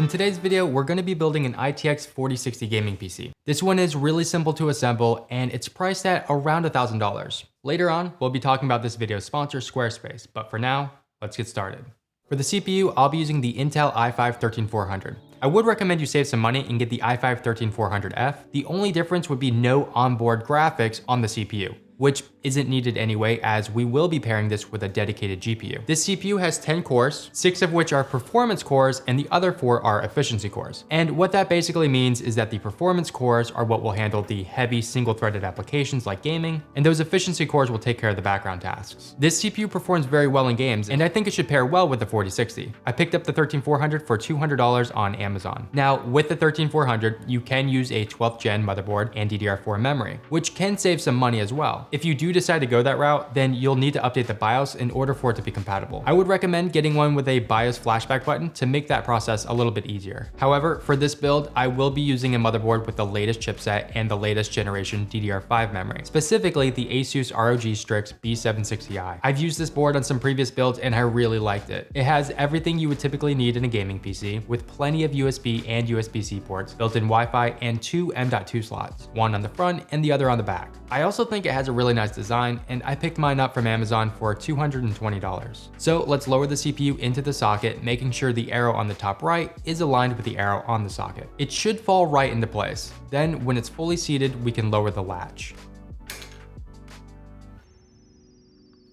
In today's video, we're going to be building an ITX 4060 gaming PC. This one is really simple to assemble and it's priced at around $1,000. Later on, we'll be talking about this video's sponsor, Squarespace, but for now, let's get started. For the CPU, I'll be using the Intel i5-13400. I would recommend you save some money and get the i5-13400F. The only difference would be no onboard graphics on the CPU, which isn't needed anyway, as we will be pairing this with a dedicated GPU. This CPU has 10 cores, 6 of which are performance cores and the other 4 are efficiency cores. And what that basically means is that the performance cores are what will handle the heavy single-threaded applications like gaming, and those efficiency cores will take care of the background tasks. This CPU performs very well in games, and I think it should pair well with the 4060. I picked up the 13400 for $200 on Amazon. Now, with the 13400, you can use a 12th gen motherboard and DDR4 memory, which can save some money as well. If you do decide to go that route, then you'll need to update the BIOS in order for it to be compatible. I would recommend getting one with a BIOS flashback button to make that process a little bit easier. However, for this build, I will be using a motherboard with the latest chipset and the latest generation DDR5 memory, specifically the Asus ROG Strix B760i. I've used this board on some previous builds and I really liked it. It has everything you would typically need in a gaming PC, with plenty of USB and USB-C ports, built-in Wi-Fi, and 2 M.2 slots, one on the front and the other on the back. I also think it has a really nice design, and I picked mine up from Amazon for $220. So let's lower the CPU into the socket, making sure the arrow on the top right is aligned with the arrow on the socket. It should fall right into place. Then when it's fully seated, we can lower the latch.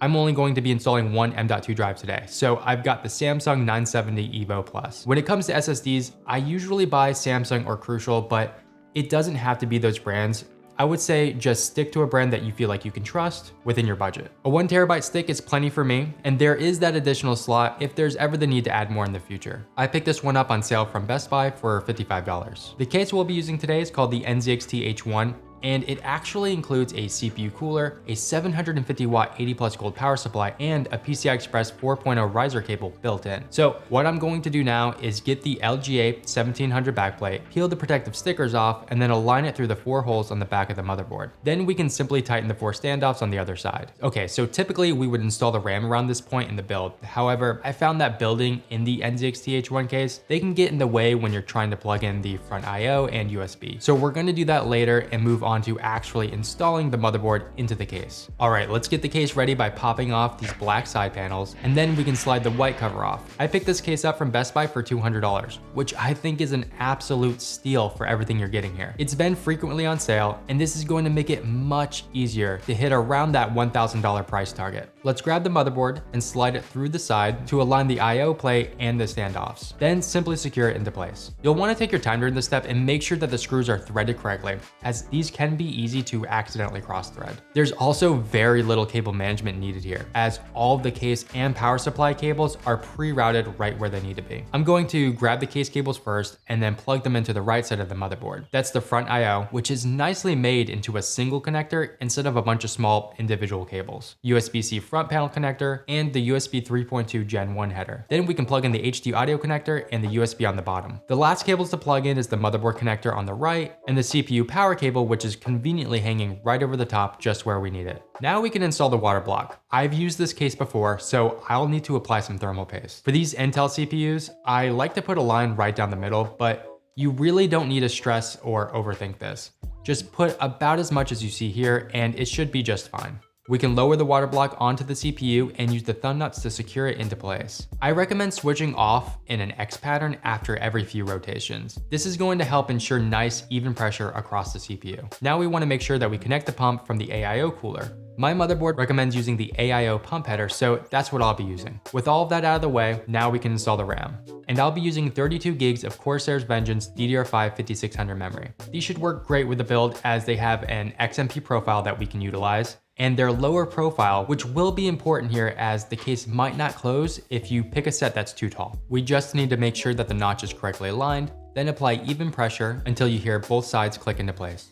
I'm only going to be installing one M.2 drive today, so I've got the Samsung 970 EVO Plus. When it comes to SSDs, I usually buy Samsung or Crucial, but it doesn't have to be those brands. I would say just stick to a brand that you feel like you can trust within your budget. A 1TB stick is plenty for me, and there is that additional slot if there's ever the need to add more in the future. I picked this one up on sale from Best Buy for $55. The case we'll be using today is called the NZXT H1, and it actually includes a CPU cooler, a 750 watt 80 plus gold power supply, and a PCI Express 4.0 riser cable built in. So what I'm going to do now is get the LGA 1700 backplate, peel the protective stickers off, and then align it through the 4 holes on the back of the motherboard. Then we can simply tighten the 4 standoffs on the other side. Okay, so typically we would install the RAM around this point in the build. However, I found that building in the NZXT H1 case, they can get in the way when you're trying to plug in the front IO and USB. So we're going to do that later and move on to actually installing the motherboard into the case. All right, let's get the case ready by popping off these black side panels, and then we can slide the white cover off. I picked this case up from Best Buy for $200, which I think is an absolute steal for everything you're getting here. It's been frequently on sale, and this is going to make it much easier to hit around that $1,000 price target. Let's grab the motherboard and slide it through the side to align the IO plate and the standoffs. Then simply secure it into place. You'll want to take your time during this step and make sure that the screws are threaded correctly, as these can be easy to accidentally cross thread. There's also very little cable management needed here, as all of the case and power supply cables are pre-routed right where they need to be. I'm going to grab the case cables first and then plug them into the right side of the motherboard. That's the front IO, which is nicely made into a single connector instead of a bunch of small individual cables. USB-C front panel connector and the USB 3.2 Gen 1 header. Then we can plug in the HD audio connector and the USB on the bottom. The last cables to plug in is the motherboard connector on the right and the CPU power cable, which is conveniently hanging right over the top just where we need it. Now we can install the water block. I've used this case before, so I'll need to apply some thermal paste. For these Intel CPUs, I like to put a line right down the middle, but you really don't need to stress or overthink this. Just put about as much as you see here and it should be just fine. We can lower the water block onto the CPU and use the thumb nuts to secure it into place. I recommend switching off in an X pattern after every few rotations. This is going to help ensure nice, even pressure across the CPU. Now we want to make sure that we connect the pump from the AIO cooler. My motherboard recommends using the AIO pump header, so that's what I'll be using. With all of that out of the way, now we can install the RAM. And I'll be using 32 gigs of Corsair's Vengeance DDR5 5600 memory. These should work great with the build, as they have an XMP profile that we can utilize, and their lower profile, which will be important here as the case might not close if you pick a set that's too tall. We just need to make sure that the notch is correctly aligned, then apply even pressure until you hear both sides click into place.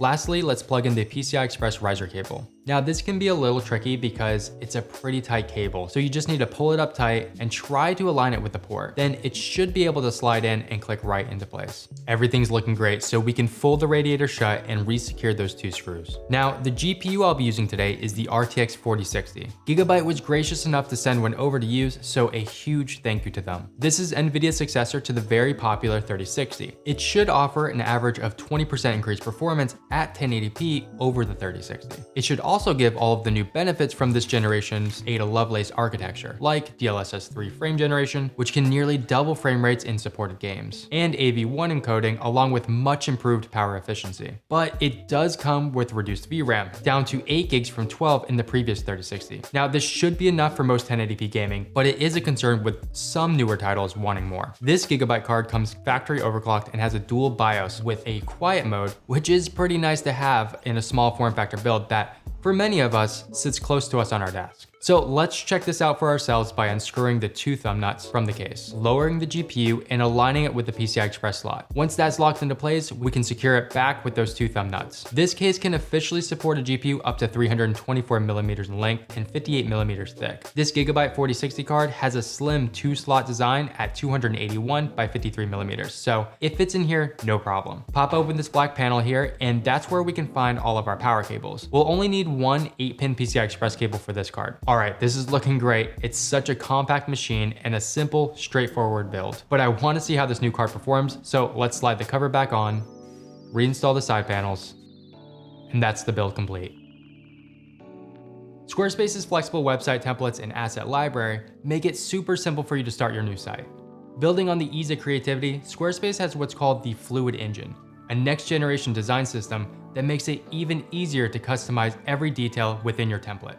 Lastly, let's plug in the PCI Express riser cable. Now this can be a little tricky because it's a pretty tight cable, so you just need to pull it up tight and try to align it with the port. Then it should be able to slide in and click right into place. Everything's looking great, so we can fold the radiator shut and re-secure those 2 screws. Now the GPU I'll be using today is the RTX 4060. Gigabyte was gracious enough to send one over to use, so a huge thank you to them. This is NVIDIA's successor to the very popular 3060. It should offer an average of 20% increased performance at 1080p over the 3060. It should also give all of the new benefits from this generation's Ada Lovelace architecture, like DLSS 3 frame generation, which can nearly double frame rates in supported games, and AV1 encoding along with much improved power efficiency. But it does come with reduced VRAM, down to 8 gigs from 12 in the previous 3060. Now this should be enough for most 1080p gaming, but it is a concern with some newer titles wanting more. This Gigabyte card comes factory overclocked and has a dual BIOS with a quiet mode, which is pretty nice to have in a small form factor build that, for many of us, sits close to us on our desk. So let's check this out for ourselves by unscrewing the 2 thumb nuts from the case, lowering the GPU and aligning it with the PCI Express slot. Once that's locked into place, we can secure it back with those 2 thumb nuts. This case can officially support a GPU up to 324 millimeters in length and 58 millimeters thick. This Gigabyte 4060 card has a slim 2-slot design at 281 by 53 millimeters, so it fits in here no problem. Pop open this black panel here, and that's where we can find all of our power cables. We'll only need one 8-pin PCI Express cable for this card. All right, this is looking great. It's such a compact machine and a simple, straightforward build. But I want to see how this new card performs, so let's slide the cover back on, reinstall the side panels, and that's the build complete. Squarespace's flexible website templates and asset library make it super simple for you to start your new site. Building on the ease of creativity, Squarespace has what's called the Fluid Engine, a next-generation design system that makes it even easier to customize every detail within your template.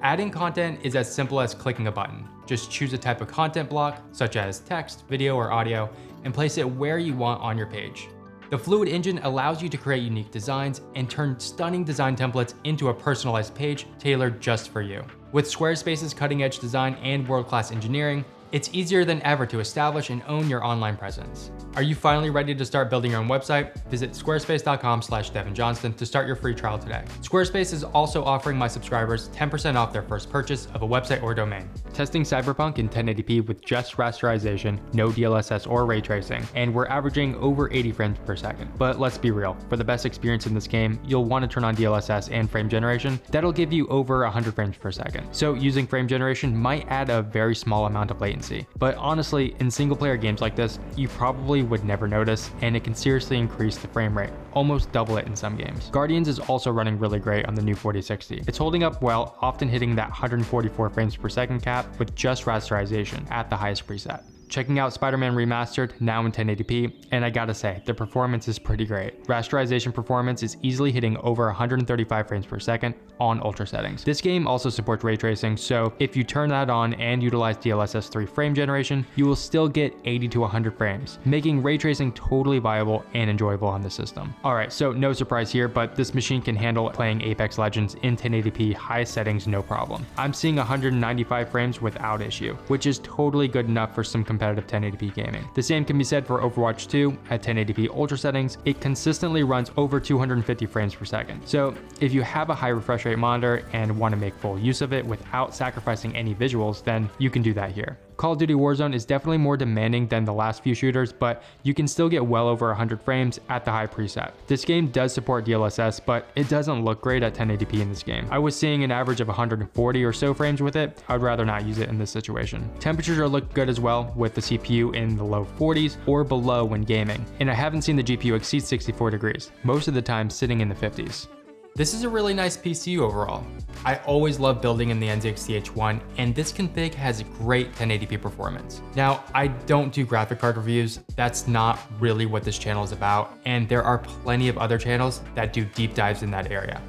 Adding content is as simple as clicking a button. Just choose a type of content block, such as text, video, or audio, and place it where you want on your page. The Fluid Engine allows you to create unique designs and turn stunning design templates into a personalized page tailored just for you. With Squarespace's cutting-edge design and world-class engineering, it's easier than ever to establish and own your online presence. Are you finally ready to start building your own website? Visit squarespace.com/DevinJohnston to start your free trial today. Squarespace is also offering my subscribers 10% off their first purchase of a website or domain. Testing Cyberpunk in 1080p with just rasterization, no DLSS or ray tracing, and we're averaging over 80 frames per second. But let's be real, for the best experience in this game, you'll want to turn on DLSS and frame generation. That'll give you over 100 frames per second. So using frame generation might add a very small amount of latency. But honestly, in single player games like this, you probably would never notice, and it can seriously increase the frame rate, almost double it in some games. Guardians is also running really great on the new 4060. It's holding up well, often hitting that 144 frames per second cap with just rasterization at the highest preset. Checking out Spider-Man Remastered, now in 1080p, and I gotta say, the performance is pretty great. Rasterization performance is easily hitting over 135 frames per second on ultra settings. This game also supports ray tracing, so if you turn that on and utilize DLSS 3 frame generation, you will still get 80 to 100 frames, making ray tracing totally viable and enjoyable on the system. Alright, so no surprise here, but this machine can handle playing Apex Legends in 1080p high settings no problem. I'm seeing 195 frames without issue, which is totally good enough for some competitive 1080p gaming. The same can be said for Overwatch 2. At 1080p ultra settings, it consistently runs over 250 frames per second. So if you have a high refresh rate monitor and want to make full use of it without sacrificing any visuals, then you can do that here. Call of Duty Warzone is definitely more demanding than the last few shooters, but you can still get well over 100 frames at the high preset. This game does support DLSS, but it doesn't look great at 1080p in this game. I was seeing an average of 140 or so frames with it. I'd rather not use it in this situation. Temperatures are looking good as well, with the CPU in the low 40s or below when gaming, and I haven't seen the GPU exceed 64 degrees, most of the time sitting in the 50s. This is a really nice PC overall. I always love building in the NZXT H1, and this config has great 1080p performance. Now, I don't do graphic card reviews. That's not really what this channel is about, and there are plenty of other channels that do deep dives in that area.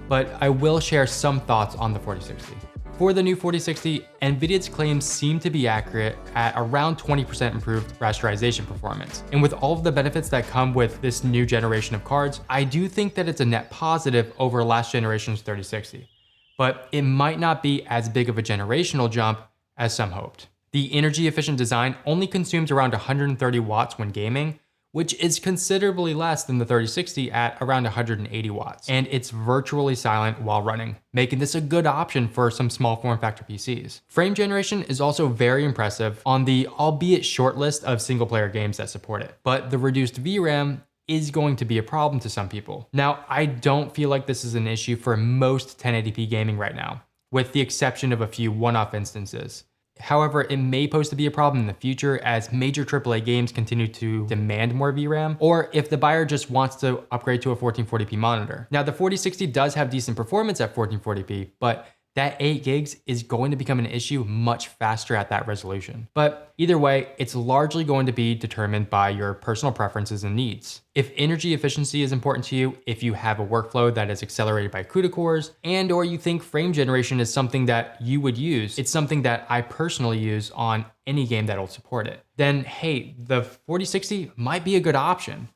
But I will share some thoughts on the 4060. For the new 4060, NVIDIA's claims seem to be accurate at around 20% improved rasterization performance. And with all of the benefits that come with this new generation of cards, I do think that it's a net positive over last generation's 3060. But it might not be as big of a generational jump as some hoped. The energy efficient design only consumes around 130 watts when gaming, which is considerably less than the 3060 at around 180 watts. And it's virtually silent while running, making this a good option for some small form factor PCs. Frame generation is also very impressive on the albeit short list of single player games that support it, but the reduced VRAM is going to be a problem to some people. Now, I don't feel like this is an issue for most 1080p gaming right now, with the exception of a few one-off instances. However, it may pose to be a problem in the future as major AAA games continue to demand more VRAM, or if the buyer just wants to upgrade to a 1440p monitor. Now, the 4060 does have decent performance at 1440p, but that 8 gigs is going to become an issue much faster at that resolution. But either way, it's largely going to be determined by your personal preferences and needs. If energy efficiency is important to you, if you have a workflow that is accelerated by CUDA cores, and or you think frame generation is something that you would use, it's something that I personally use on any game that'll support it, then hey, the 4060 might be a good option.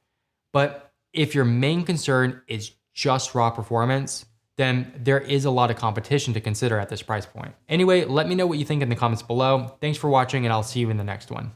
But if your main concern is just raw performance, then there is a lot of competition to consider at this price point. Anyway, let me know what you think in the comments below. Thanks for watching, and I'll see you in the next one.